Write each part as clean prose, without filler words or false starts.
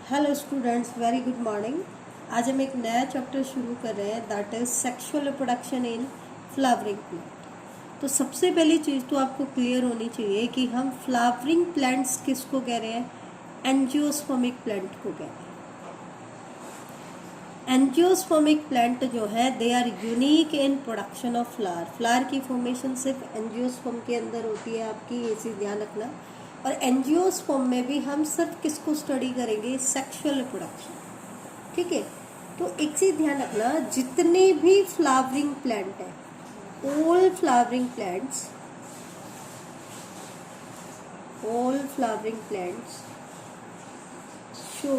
Hello students, very good morning. आज हम एक नया चैप्टर शुरू कर रहे हैं, that is sexual reproduction in flowering plant. तो सबसे पहली चीज़ तो आपको क्लियर होनी चाहिए कि हम फ्लावरिंग प्लांट्स किसको कह रहे हैं, एंजियोस्पर्मिक प्लांट को कह रहे हैं। एंजियोस्पर्मिक प्लांट जो है they are unique in production of flower. Flower की फॉर्मेशन सिर्फ एंजियोस्पर्म के अंदर होती है, आपकी ये चीज़ ध्यान रखना। और एंजियोस्पर्म में भी हम सिर्फ किसको स्टडी करेंगे, सेक्सुअल रिप्रोडक्शन। ठीक है, तो एक चीज ध्यान रखना, जितने भी फ्लावरिंग प्लांट है, all flowering plants show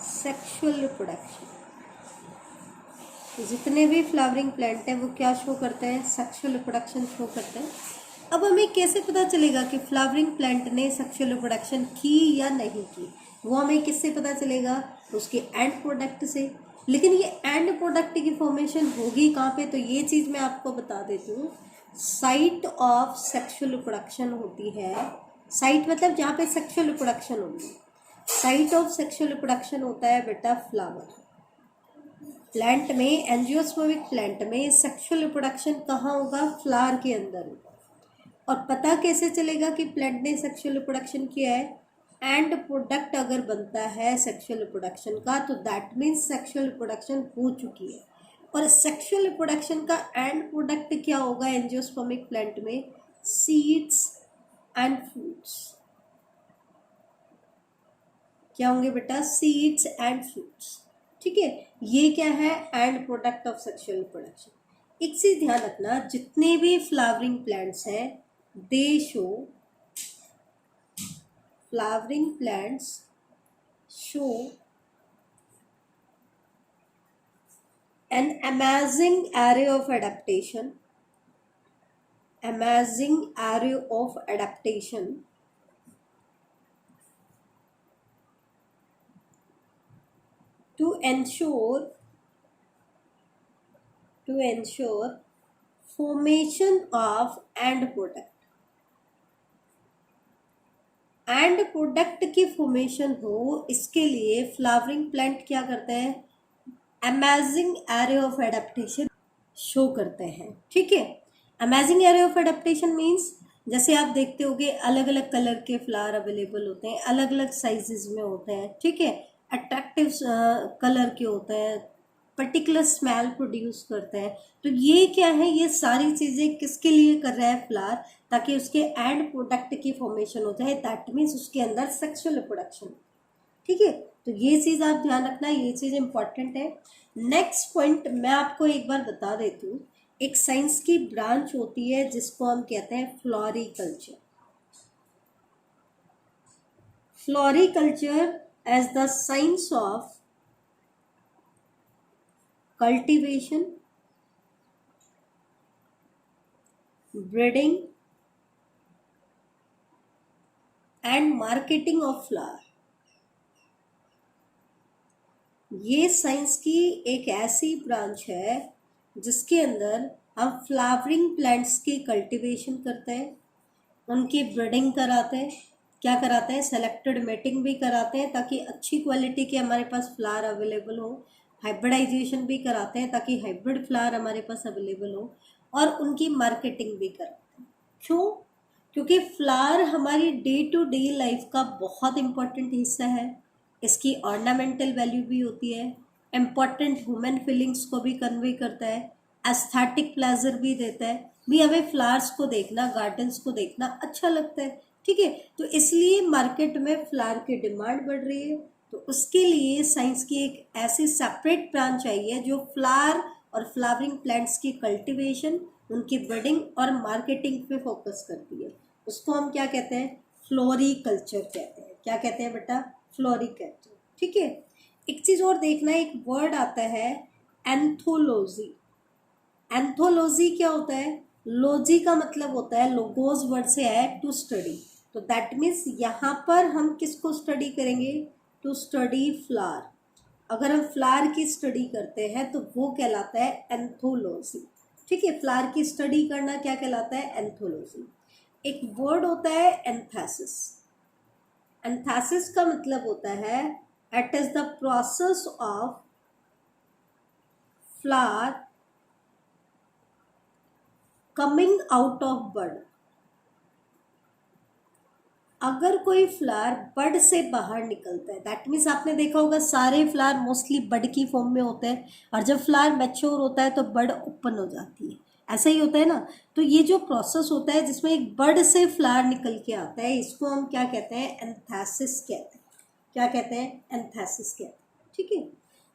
sexual reproduction. जितने भी फ्लावरिंग प्लांट है वो क्या शो करते हैं, सेक्सुअल रिप्रोडक्शन शो करते हैं। अब हमें कैसे पता चलेगा कि फ्लावरिंग प्लांट ने सेक्सुअल रिप्रोडक्शन की या नहीं की? वो हमें किससे पता चलेगा, उसके एंड प्रोडक्ट से। लेकिन ये एंड प्रोडक्ट की फॉर्मेशन होगी कहाँ पे, तो ये चीज़ मैं आपको बता देती हूँ। साइट ऑफ सेक्सुअल रिप्रोडक्शन होती है। साइट मतलब जहाँ पे सेक्सुअल रिप्रोडक्शन होगी। साइट ऑफ सेक्सुअल रिप्रोडक्शन होता है बेटा फ्लावर प्लांट में। एंजियोस्पर्मिक प्लांट में सेक्सुअल रिप्रोडक्शन कहाँ होगा, फ्लावर के अंदर होगा। और पता कैसे चलेगा कि प्लांट ने सेक्सुअल रिप्रोडक्शन किया है? एंड प्रोडक्ट अगर बनता है सेक्सुअल रिप्रोडक्शन का तो दैट मीन्स सेक्सुअल रिप्रोडक्शन हो चुकी है। और सेक्सुअल रिप्रोडक्शन का एंड प्रोडक्ट क्या होगा एंजियोस्पर्मिक प्लांट में? Seeds and fruits. क्या होंगे बेटा? Seeds and fruits. ठीक है, ये क्या है, and product of sexual reproduction. एक चीज ध्यान रखना, जितने भी फ्लावरिंग प्लांट्स हैं दे show flowering plants show an amazing array of adaptation to ensure formation of end product। And product की फॉर्मेशन हो, इसके लिए फ्लावरिंग प्लांट क्या करते हैं, amazing array of adaptation show करते हैं। ठीक है, amazing array of adaptation means जैसे आप देखते होगे अलग अलग कलर के फ्लावर अवेलेबल होते हैं, अलग अलग साइजेस में होते हैं। ठीक है, अट्रैक्टिव कलर के होते हैं, पर्टिकुलर स्मेल प्रोड्यूस करते हैं। तो ये क्या है, ये सारी चीज़ें किसके लिए कर रहा है फ्लावर, ताकि उसके एंड प्रोडक्ट की फॉर्मेशन हो जाए, दैट मीन्स उसके अंदर सेक्सुअल रिप्रोडक्शन। ठीक है, तो ये चीज़ आप ध्यान रखना, ये चीज़ इंपॉर्टेंट है। नेक्स्ट पॉइंट मैं आपको एक बार बता देती हूँ। एक साइंस की ब्रांच होती है जिसको हम कहते हैं floriculture. Floriculture as the science of cultivation, breeding and marketing of flower. ये साइंस की एक ऐसी ब्रांच है जिसके अंदर हम फ्लावरिंग प्लांट्स की कल्टीवेशन करते हैं, उनकी ब्रीडिंग कराते हैं, क्या कराते हैं, सेलेक्टेड मेटिंग भी कराते हैं ताकि अच्छी क्वालिटी के हमारे पास फ्लावर अवेलेबल हो, हाइब्रिडाइजेशन भी कराते हैं ताकि हाइब्रिड फ्लावर हमारे पास अवेलेबल हो, और उनकी मार्केटिंग भी कराते हैं। क्यों? क्योंकि फ्लावर हमारी डे टू डे लाइफ का बहुत इंपॉर्टेंट हिस्सा है। इसकी ऑर्नामेंटल वैल्यू भी होती है, इम्पॉर्टेंट ह्यूमन फीलिंग्स को भी कन्वे करता है, एस्थेटिक प्लेजर भी देता है। भी हमें फ्लावर्स को देखना, गार्डन्स को देखना अच्छा लगता है। ठीक है, तो इसलिए मार्केट में फ्लावर की डिमांड बढ़ रही है। तो उसके लिए साइंस की एक ऐसी सेपरेट ब्रांच आई है जो फ्लावर और फ्लावरिंग प्लांट्स की कल्टीवेशन, उनकी ब्रीडिंग और मार्केटिंग पे फोकस करती है। उसको हम क्या कहते हैं, फ्लोरिकल्चर कहते हैं। क्या कहते हैं बेटा, फ्लोरिकल्चर। ठीक है, एक चीज और देखना, एक वर्ड आता है एंथोलॉजी। एंथोलॉजी क्या होता है, लॉजी का मतलब होता है, लोगोस वर्ड से है टू स्टडी। तो दैट मीन्स यहाँ पर हम किसको स्टडी करेंगे, टू स्टडी फ्लावर। अगर हम फ्लावर की स्टडी करते हैं तो वो कहलाता है एंथोलॉजी। ठीक है, फ्लावर की स्टडी करना क्या कहलाता है, एंथोलॉजी। एक वर्ड होता है एंथेसिस। एंथैसिस का मतलब होता है it is the process of flower coming out of bud. अगर कोई फ्लावर बड से बाहर निकलता है, दैट मीन्स आपने देखा होगा सारे फ्लावर मोस्टली बड की फॉर्म में होते हैं, और जब फ्लावर मैच्योर होता है तो बड ओपन हो जाती है, ऐसा ही होता है ना। तो ये जो प्रोसेस होता है जिसमें एक बड से फ्लावर निकल के आता है, इसको हम क्या कहते हैं, एंथैसिस कहते हैं। क्या कहते हैं, एंथैसिस कहते हैं। ठीक है,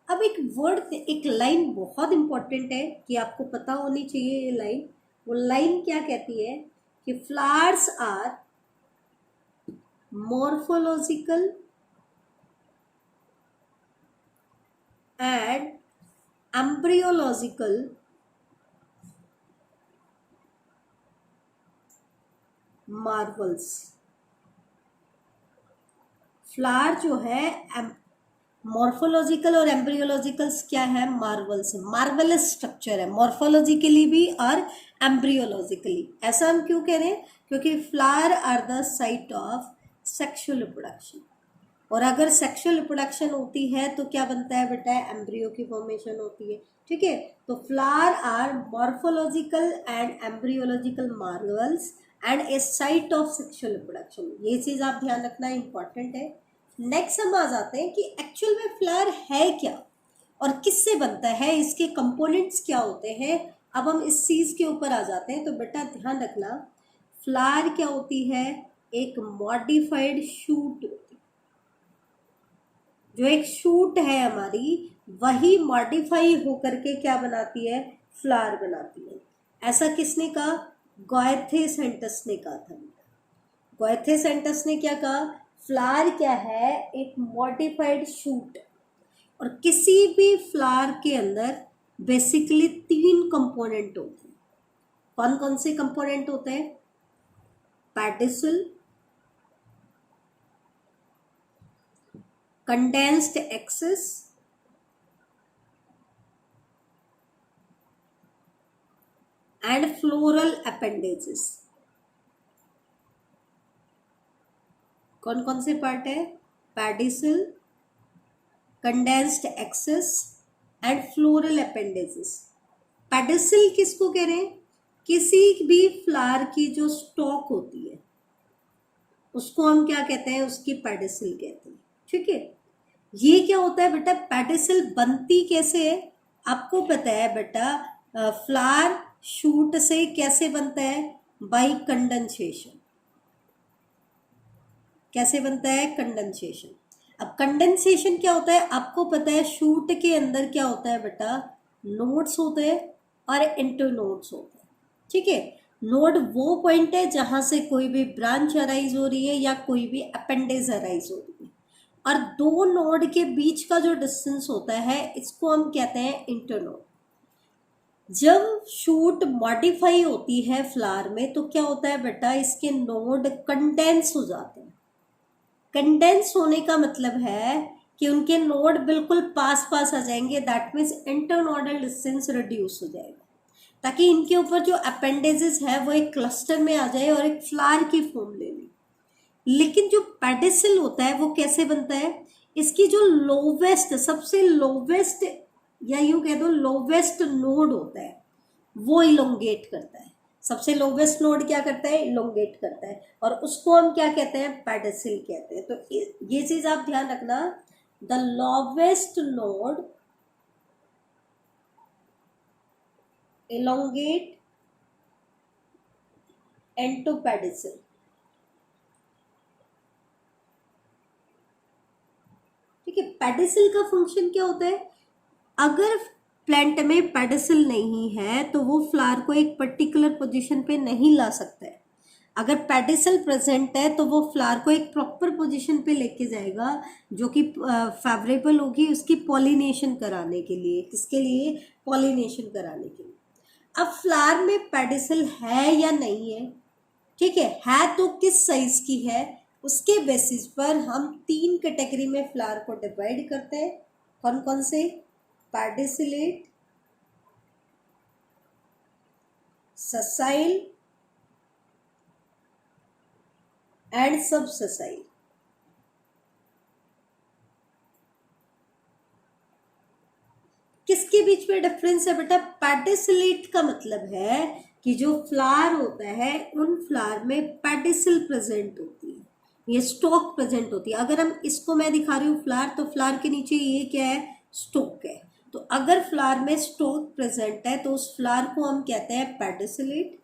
अब एक वर्ड, एक लाइन बहुत इंपॉर्टेंट है कि आपको पता होनी चाहिए ये लाइन। वो लाइन क्या कहती है कि flowers are morphological and embryological marvels। Flower जो है मॉर्फोलॉजिकल और एम्ब्रियोलॉजिकल्स क्या है, मार्वल्स है, मार्वलस स्ट्रक्चर है, मॉर्फोलॉजिकली भी और एम्ब्रियोलॉजिकली। ऐसा हम क्यों कह रहे हैं, क्योंकि flower are the site of sexual reproduction, और अगर सेक्सुअल रिप्रोडक्शन होती है तो क्या बनता है बेटा, एम्ब्रियो की फॉर्मेशन होती है। ठीक है, तो flower are morphological and embryological marvels and a site of sexual reproduction. ये चीज आप ध्यान रखना इंपॉर्टेंट है। नेक्स्ट हम आ जाते हैं कि एक्चुअल में फ्लावर है क्या और किससे बनता है, इसके कंपोनेंट्स क्या होते हैं। अब हम इस चीज के ऊपर आ जाते हैं। तो बेटा ध्यान रखना, फ्लावर क्या होती है, एक मॉडिफाइड शूट होती है। जो एक शूट है हमारी, वही मॉडिफाई होकर के क्या बनाती है, फ्लावर बनाती है। ऐसा किसने कहा, गोएथे-सेंटस ने कहा था। गोएथे-सेंटस ने क्या कहा, फ्लावर क्या है, एक मॉडिफाइड शूट। और किसी भी फ्लावर के अंदर बेसिकली 3 कंपोनेंट होते हैं। कौन कौन से कंपोनेंट होते हैं, pedicel, condensed axis and floral appendages. कौन कौन से पार्ट है, pedicel, condensed axis and floral appendages. Pedicel किसको कह रहे हैं, किसी भी फ्लावर की जो स्टॉक होती है उसको हम क्या कहते हैं, उसकी पेडिसल कहते हैं। ठीक है, ये क्या होता है बेटा, पेडिसल बनती कैसे है, आपको पता है बेटा, फ्लावर शूट से कैसे बनता है, बाई कंडेंसेशन। कैसे बनता है, कंडेंसेशन। अब कंडेंसेशन क्या होता है, आपको पता है शूट के अंदर क्या होता है बेटा, नोड्स होते हैं और इंटरनोड्स होते हैं। ठीक है, नोड वो पॉइंट है जहां से कोई भी ब्रांच अराइज हो रही है या कोई भी अपेंडेज अराइज हो रही है, और 2 नोड के बीच का जो डिस्टेंस होता है इसको हम कहते हैं इंटरनोड। जब शूट मॉडिफाई होती है फ्लावर में तो क्या होता है बेटा, इसके नोड कंडेंस हो जाते हैं। कंडेंस होने का मतलब है कि उनके नोड बिल्कुल पास पास आ जाएंगे, that means internodal distance reduce हो जाएगा, ताकि इनके ऊपर जो अपेंडेजेस है वो एक क्लस्टर में आ जाए और एक फ्लावर की फॉर्म ले ले। लेकिन जो पेडिसल होता है वो कैसे बनता है, इसकी जो लोवेस्ट, सबसे लोवेस्ट या यूं कह दो लोवेस्ट नोड होता है वो इलोंगेट करता है। सबसे लोवेस्ट नोड क्या करता है, इलोंगेट करता है, और उसको हम क्या कहते हैं, पेडिसल कहते हैं। तो ये चीज आप ध्यान रखना, the lowest node elongate into pedicel। ठीक है, पेडिसल का फंक्शन क्या होता है, अगर प्लांट में पेडिसल नहीं है तो वो फ्लावर को एक पर्टिकुलर पोजीशन पे नहीं ला सकता है। अगर पेडिसल प्रेजेंट है तो वो फ्लावर को एक प्रॉपर पोजीशन पे लेके जाएगा जो कि फेवरेबल होगी उसकी पॉलिनेशन कराने के लिए। किसके लिए, पॉलिनेशन कराने के लिए। अब फ्लावर में पेडिसल है या नहीं है, ठीक है तो किस साइज की है, उसके बेसिस पर हम 3 कैटेगरी में फ्लावर को डिवाइड करते हैं। कौन कौन से, पेडिसिलेट, ससाइल एंड सबससाइल। किसके बीच में डिफरेंस है बेटा? पेडिसिलेट का मतलब है कि जो फ्लावर होता है उन फ्लावर में पेडिसिल प्रेजेंट होती है, ये स्टोक प्रेजेंट होती है। अगर हम इसको मैं दिखा रही हूँ फ्लावर, तो फ्लावर के नीचे ये क्या है? स्टोक है। तो अगर फ्लावर में स्टोक प्रेजेंट है तो उस फ्लावर को हम कहते हैं पेडिसिलेट।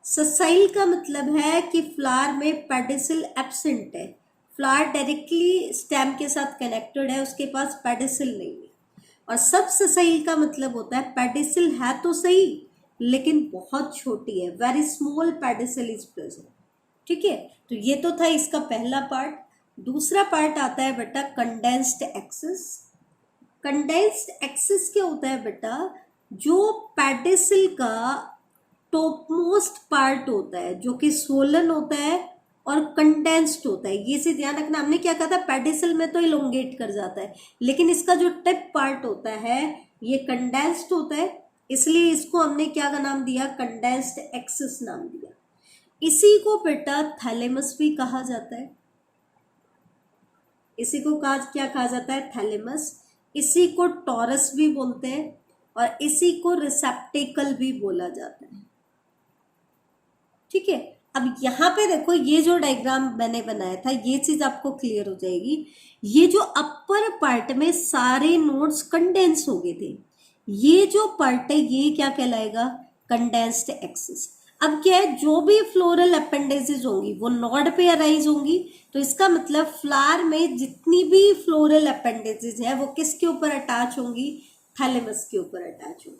ससाइल का मतलब है कि फ्लावर में पेडिसिल एब्सेंट है, फ्लावर डायरेक्टली स्टेम के साथ कनेक्टेड है, उसके पास पेडिसिल नहीं है। और सब ससाइल का मतलब होता है पेडिसिल है तो सही लेकिन बहुत छोटी है, very small pedicel is present. ठीक है, तो ये तो था इसका पहला पार्ट। दूसरा पार्ट आता है बेटा कंडेंस्ड एक्सिस। कंडेंस्ड एक्सिस क्या होता है बेटा? जो पेडिसिल का टॉपमोस्ट पार्ट होता है जो कि स्वोलन होता है और कंडेंस्ड होता है। ये से ध्यान रखना, हमने क्या कहा था? पेडिसिल में तो इलोंगेट कर जाता है, लेकिन इसका जो टिप पार्ट होता है ये कंडेंस्ड होता है, इसलिए इसको हमने क्या का नाम दिया? कंडेंस्ड एक्सिस नाम दिया। इसी को बेटा थैलेमस भी कहा जाता है। इसी को क्या कहा जाता है? थैलेमस। इसी को टॉरस भी बोलते हैं और इसी को रिसेप्टेकल भी बोला जाता है। ठीक है, अब यहाँ पे देखो, ये जो डायग्राम मैंने बनाया था ये चीज आपको क्लियर हो जाएगी। ये जो अपर पार्ट में सारे नोड्स कंडेंस हो गए थे, ये जो पार्ट है ये क्या कहलाएगा? Condensed axis. अब क्या है, जो भी फ्लोरल अपेंडेजेस होंगी वो नोड पे अराइज होंगी, तो इसका मतलब फ्लावर में जितनी भी फ्लोरल अपेंडेजेस है वो किसके ऊपर अटैच होंगी? थैलेमस के ऊपर अटैच होंगी।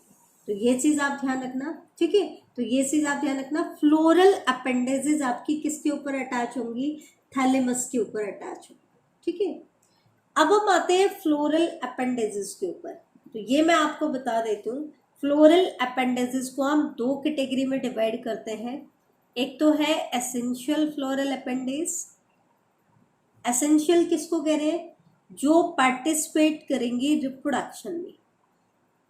तो ये चीज आप ध्यान रखना। ठीक है, तो ये चीज आप ध्यान रखना, फ्लोरल अपेंडेजेस आपकी किसके ऊपर अटैच होंगी? थैलेमस के ऊपर अटैच होंगी। ठीक है, अब हम आते हैं फ्लोरल अपेंडेजेस के ऊपर। तो ये मैं आपको बता देती हूँ, फ्लोरल अपेंडेजेस को हम दो कैटेगरी में डिवाइड करते हैं। एक तो है एसेंशियल फ्लोरल अपेंडेज। एसेंशियल किसको कह रहे हैं? जो पार्टिसिपेट करेंगी रिप्रोडक्शन में,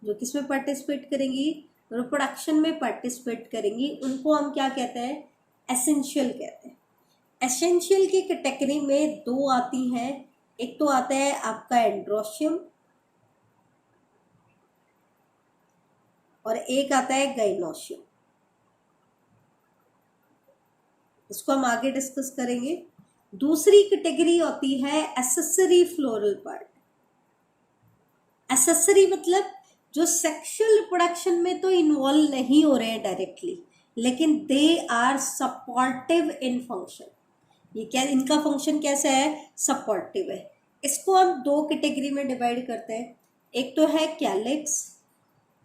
जो किसमें पार्टिसिपेट करेंगी? रिप्रोडक्शन में पार्टिसिपेट करेंगी, उनको हम क्या कहते हैं? एसेंशियल कहते हैं। एसेंशियल की कैटेगरी में दो आती हैं, एक तो आता है आपका एंड्रोशियम और एक आता है गाइनोशियम। इसको हम आगे डिस्कस करेंगे। दूसरी कैटेगरी होती है एसेसरी फ्लोरल पार्ट। एसेसरी मतलब जो सेक्सुअल रिप्रोडक्शन में तो इन्वॉल्व नहीं हो रहे हैं डायरेक्टली, लेकिन they are supportive in function. ये क्या, इनका फंक्शन कैसा है? सपोर्टिव है। इसको हम दो कैटेगरी में डिवाइड करते हैं, एक तो है कैलिक्स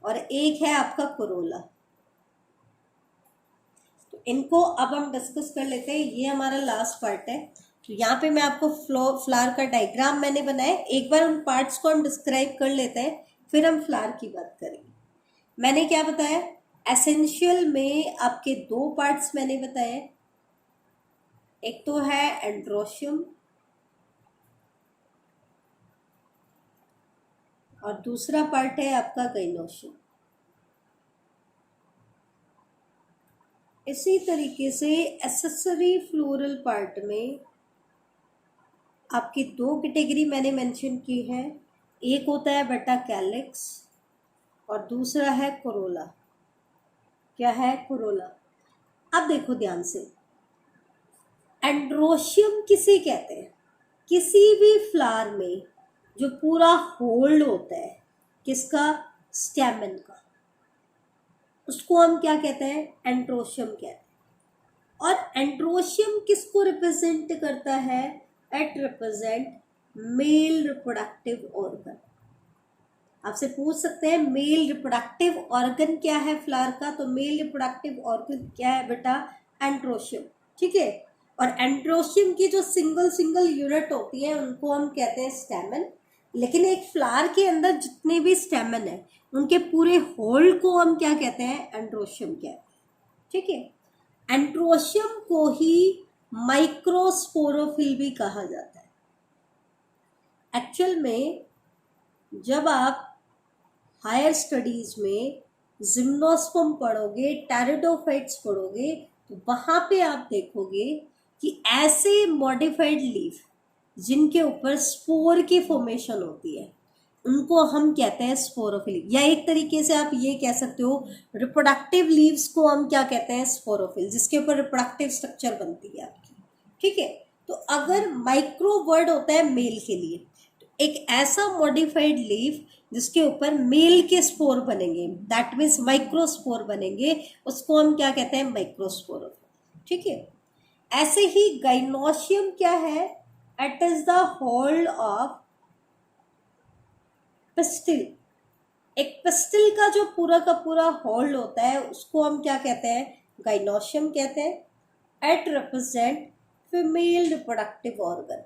और एक है आपका कोरोला। तो इनको अब हम डिस्कस कर लेते हैं, ये हमारा लास्ट पार्ट है। तो यहाँ पे मैं आपको फ्लावर का डायग्राम मैंने बनाया, एक बार उन पार्ट्स को हम डिस्क्राइब कर लेते हैं, फिर हम फ्लावर की बात करेंगे। मैंने क्या बताया? एसेंशियल में आपके दो पार्ट्स मैंने बताए, एक तो है एंड्रोशियम और दूसरा पार्ट है आपका गाइनोशियम। इसी तरीके से एसेसरी फ्लोरल पार्ट में आपकी दो कैटेगरी मैंने मेंशन की है, एक होता है बेटा कैलिक्स और दूसरा है कोरोला। क्या है? कोरोला। अब देखो ध्यान से, एंड्रोशियम किसे कहते हैं? किसी भी फ्लावर में जो पूरा होल्ड होता है, किसका? स्टेमन का, उसको हम क्या कहते हैं? एंड्रोशियम कहते हैं। और एंड्रोशियम किसको रिप्रेजेंट करता है? It represent male reproductive organ. आपसे पूछ सकते हैं मेल रिप्रोडक्टिव ऑर्गन क्या है फ्लावर का? तो मेल रिप्रोडक्टिव ऑर्गन क्या है बेटा? एंड्रोशियम। ठीक है, और एंड्रोशियम की जो सिंगल सिंगल यूनिट होती है उनको हम कहते हैं स्टेमन। लेकिन एक फ्लावर के अंदर जितने भी स्टेमन है उनके पूरे होल को हम क्या कहते हैं? एंड्रोशियम कहते हैं। ठीक है, एंड्रोशियम को ही माइक्रोस्पोरोफिल भी कहा जाता है। एक्चुअल में जब आप हायर स्टडीज में जिम्नोस्पर्म पढ़ोगे, टेरिडोफाइट्स पढ़ोगे, तो वहां पे आप देखोगे कि ऐसे मॉडिफाइड लीफ जिनके ऊपर स्पोर की फॉर्मेशन होती है, उनको हम कहते हैं स्पोरोफिल, या एक तरीके से आप ये कह सकते हो रिप्रोडक्टिव लीव्स को हम क्या कहते हैं, स्पोरोफिल, जिसके ऊपर रिप्रोडक्टिव स्ट्रक्चर बनती है आपकी। ठीक है, तो अगर माइक्रो वर्ड होता है मेल के लिए, तो एक ऐसा मॉडिफाइड लीफ जिसके ऊपर मेल के स्पोर बनेंगे, दैट मीन्स माइक्रोस्पोर बनेंगे, उसको हम क्या कहते हैं, माइक्रोस्पोरोफिल। ठीक है, ऐसे ही गाइनोशियम क्या है, it is the hold of pistil. एक पिस्टिल का जो पूरा का पूरा होल्ड होता है उसको हम क्या कहते हैं, गाइनोशियम कहते हैं। It represent female reproductive organ,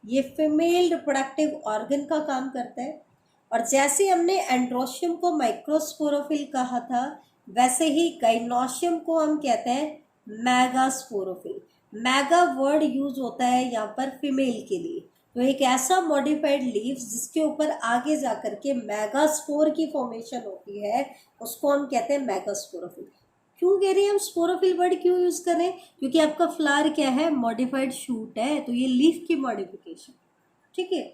ये फीमेल रिप्रोडक्टिव ऑर्गन का काम करता है। और जैसे हमने एंड्रोशियम को माइक्रोस्पोरोफिल कहा था, वैसे ही गाइनोशियम को हम कहते हैं मेगास्पोरोफिल। मेगा वर्ड यूज होता है यहाँ पर फीमेल के लिए। तो एक ऐसा मॉडिफाइड लीव्स जिसके ऊपर आगे जाकर के मेगास्पोर की फॉर्मेशन होती है, उसको हम कहते हैं मेगास्पोरोफिल। क्यों कह रहे हैं हम स्पोरोफिल वर्ड क्यों यूज कर रहे हैं, क्योंकि आपका फ्लावर क्या है, मॉडिफाइड शूट है, तो ये लीफ की मॉडिफिकेशन। ठीक है,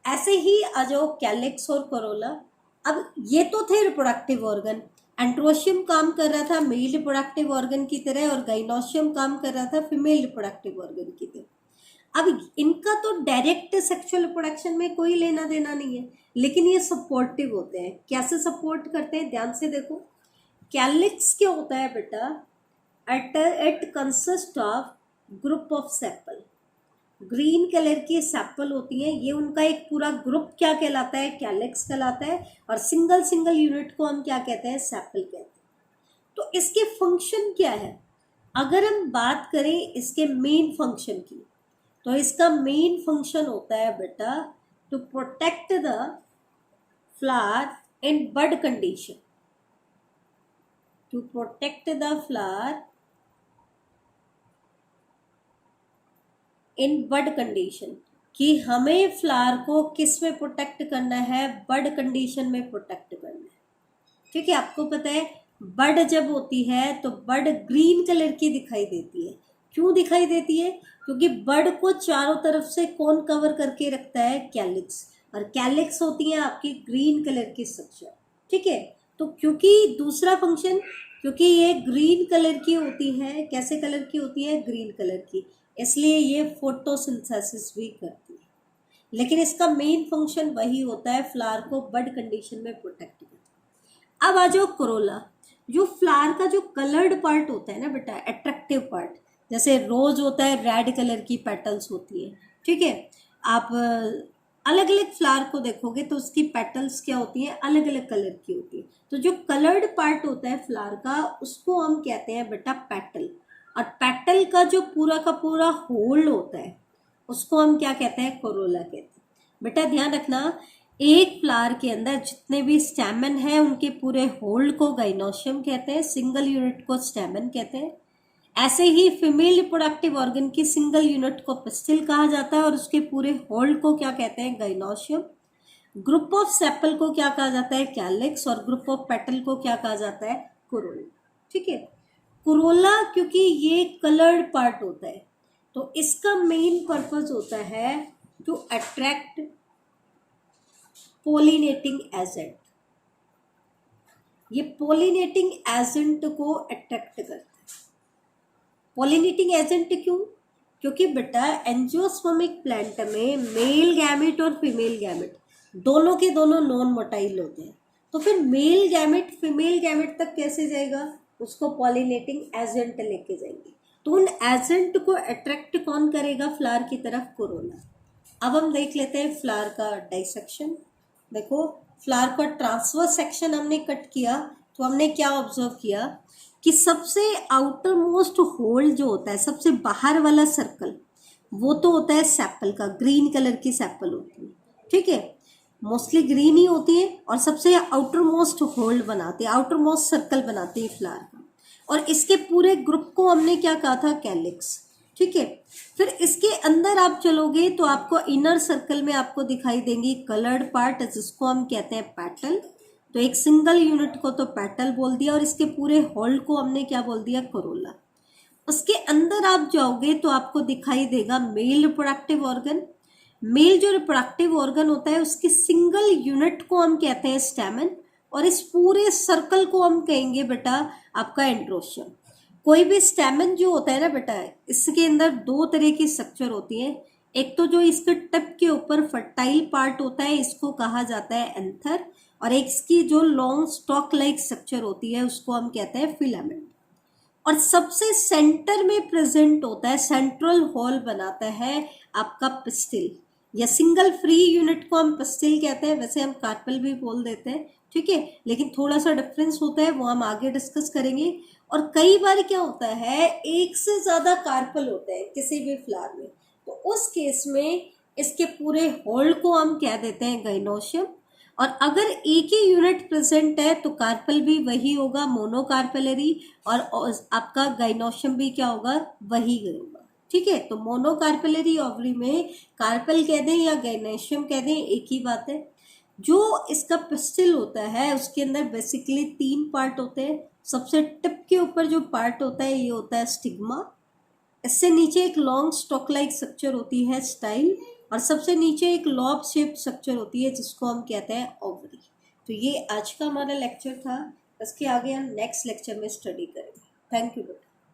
ऐसे ही आ जाओ कैलिक्स और कोरोला। अब ये तो थे रिप्रोडक्टिव ऑर्गन, एंड्रोशियम काम कर रहा था मेल रिप्रोडक्टिव ऑर्गन की तरह और गाइनोशियम काम कर रहा था फीमेल रिप्रोडक्टिव ऑर्गन की तरह। अब इनका तो डायरेक्ट सेक्सुअल रिप्रोडक्शन में कोई लेना देना नहीं है, लेकिन ये सपोर्टिव होते हैं। कैसे सपोर्ट करते हैं, ध्यान से देखो। कैलिक्स क्या होता है बेटा, it consist of group of sepal. Green colour की सेपल होती हैं, ये उनका एक पूरा ग्रुप क्या कहलाता है, कैलिक्स कहलाता है। और सिंगल सिंगल यूनिट को हम क्या कहते हैं, सेपल कहते हैं। तो इसके फंक्शन क्या है, अगर हम बात करें इसके मेन फंक्शन की, तो इसका मेन फंक्शन होता है बेटा to protect the flower in bud condition, to protect the flower in bud condition, कि हमें फ्लावर को किस में प्रोटेक्ट करना है, बड कंडीशन में प्रोटेक्ट करना है। ठीक है, आपको पता है बड जब होती है तो बड ग्रीन कलर की दिखाई देती है। क्यों दिखाई देती है, क्योंकि बड को चारों तरफ से कौन कवर करके रखता है, कैलिक्स, और कैलिक्स होती है आपकी ग्रीन कलर की स्ट्रक्चर। ठीक है, तो क्योंकि दूसरा फंक्शन, क्योंकि ये ग्रीन कलर की होती है, कैसे कलर की होती है, ग्रीन कलर की, इसलिए ये फोटोसिंथेसिस भी करती है। लेकिन इसका मेन फंक्शन वही होता है, फ्लावर को बड कंडीशन में प्रोटेक्ट करना। अब आ जाओ कोरोला। जो फ्लावर का जो कलर्ड पार्ट होता है ना बेटा, अट्रैक्टिव पार्ट, जैसे रोज होता है रेड कलर की पेटल्स होती है। ठीक है, आप अलग अलग फ्लावर को देखोगे तो उसकी पेटल्स क्या होती हैं, अलग अलग कलर की होती है। तो जो कलर्ड पार्ट होता है फ्लावर का, उसको हम कहते हैं बेटा पेटल। और पेटल का जो पूरा का पूरा होल्ड होता है उसको हम क्या कहते हैं, कोरोला कहते हैं। बेटा ध्यान रखना, एक फ्लावर के अंदर जितने भी स्टैमेन है उनके पूरे होल्ड को गाइनोशियम कहते हैं, सिंगल यूनिट को स्टैमेन कहते हैं। ऐसे ही फीमेल रिप्रोडक्टिव ऑर्गन की सिंगल यूनिट को पिस्टिल कहा जाता है और उसके पूरे होल्ड को क्या कहते हैं, गाइनोशियम। ग्रुप ऑफ सेपल को क्या कहा जाता है, कैलिक्स, और ग्रुप ऑफ पेटल को क्या कहा जाता है, कोरोला। ठीक है, कोरोला क्योंकि ये कलर्ड पार्ट होता है तो इसका मेन पर्पस होता है टू अट्रैक्ट पोलिनेटिंग एजेंट। ये पोलिनेटिंग एजेंट को अट्रैक्ट करता है। पोलिनेटिंग एजेंट क्यों, क्योंकि बेटा एंजियोस्पर्मिक प्लांट में मेल गैमेट और फीमेल गैमेट दोनों के दोनों नॉन मोटाइल होते हैं। तो फिर मेल गैमेट फीमेल गैमेट तक कैसे जाएगा, उसको पॉलिनेटिंग एजेंट लेके जाएंगे। तो उन एजेंट को अट्रैक्ट कौन करेगा, फ्लावर की तरफ, कोरोला। अब हम देख लेते हैं फ्लावर का डाइसेक्शन। देखो, फ्लावर का ट्रांसवर्स सेक्शन हमने कट किया तो हमने क्या ऑब्जर्व किया कि सबसे आउटर मोस्ट होल जो होता है, सबसे बाहर वाला सर्कल, वो तो होता है सेपल का, ग्रीन कलर की सेपल होती है। ठीक है, मोस्टली ग्रीन ही होती है और सबसे आउटर मोस्ट होल्ड बनाते हैं, आउटर मोस्ट सर्कल बनाते हैं फ्लावर का। और इसके पूरे ग्रुप को हमने क्या कहा था, कैलिक्स। ठीक है, फिर इसके अंदर आप चलोगे तो आपको इनर सर्कल में आपको दिखाई देंगी कलर्ड पार्ट, जिसको हम कहते हैं पेटल। तो एक सिंगल यूनिट को तो पेटल बोल दिया और इसके पूरे होल्ड को हमने क्या बोल दिया, कोरोला। उसके अंदर आप जाओगे तो आपको दिखाई देगा मेल रिप्रोडक्टिव ऑर्गन। मेल जो रिप्रोडक्टिव ऑर्गन होता है उसकी सिंगल यूनिट को हम कहते हैं स्टैमेन, और इस पूरे सर्कल को हम कहेंगे बेटा आपका एंड्रोशियम। कोई भी स्टैमेन जो होता है ना बेटा, इसके अंदर दो तरह की स्ट्रक्चर होती है। एक तो जो इसके टिप के ऊपर फर्टाइल पार्ट होता है इसको कहा जाता है एंथर, और एक इसकी जो लॉन्ग स्टॉक लाइक स्ट्रक्चर होती है उसको हम कहते हैं फिलामेंट। और सबसे सेंटर में प्रेजेंट होता है, सेंट्रल हॉल बनाता है आपका पिस्टिल, या सिंगल फ्री यूनिट को हम पिस्टिल कहते हैं, वैसे हम कार्पल भी बोल देते हैं, ठीक है, लेकिन थोड़ा सा डिफरेंस होता है वो हम आगे डिस्कस करेंगे। और कई बार क्या होता है, एक से ज्यादा कार्पल होते हैं किसी भी फ्लावर में, तो उस केस में इसके पूरे होल को हम कह देते हैं गाइनोशियम। और अगर एक ही यूनिट प्रेजेंट है तो कार्पल भी वही होगा, मोनोकार्पेलरी, और आपका गाइनोशियम भी क्या होगा, वही होगा, ठीक है। तो मोनोकार्पेलरी ओवरी में कार्पल कह दें या गाइनोशियम कह दें एक ही बात है। जो इसका पिस्टिल होता है उसके अंदर बेसिकली 3 पार्ट होते हैं। सबसे टिप के ऊपर जो पार्ट होता है ये होता है स्टिग्मा, इससे नीचे एक लॉन्ग स्टॉक लाइक स्ट्रक्चर होती है स्टाइल, और सबसे नीचे एक लॉब शेप स्ट्रक्चर होती है जिसको हम कहते हैं ओवरी। तो ये आज का हमारा लेक्चर था, इसके आगे हम नेक्स्ट लेक्चर में स्टडी करेंगे। थैंक यू बेटा।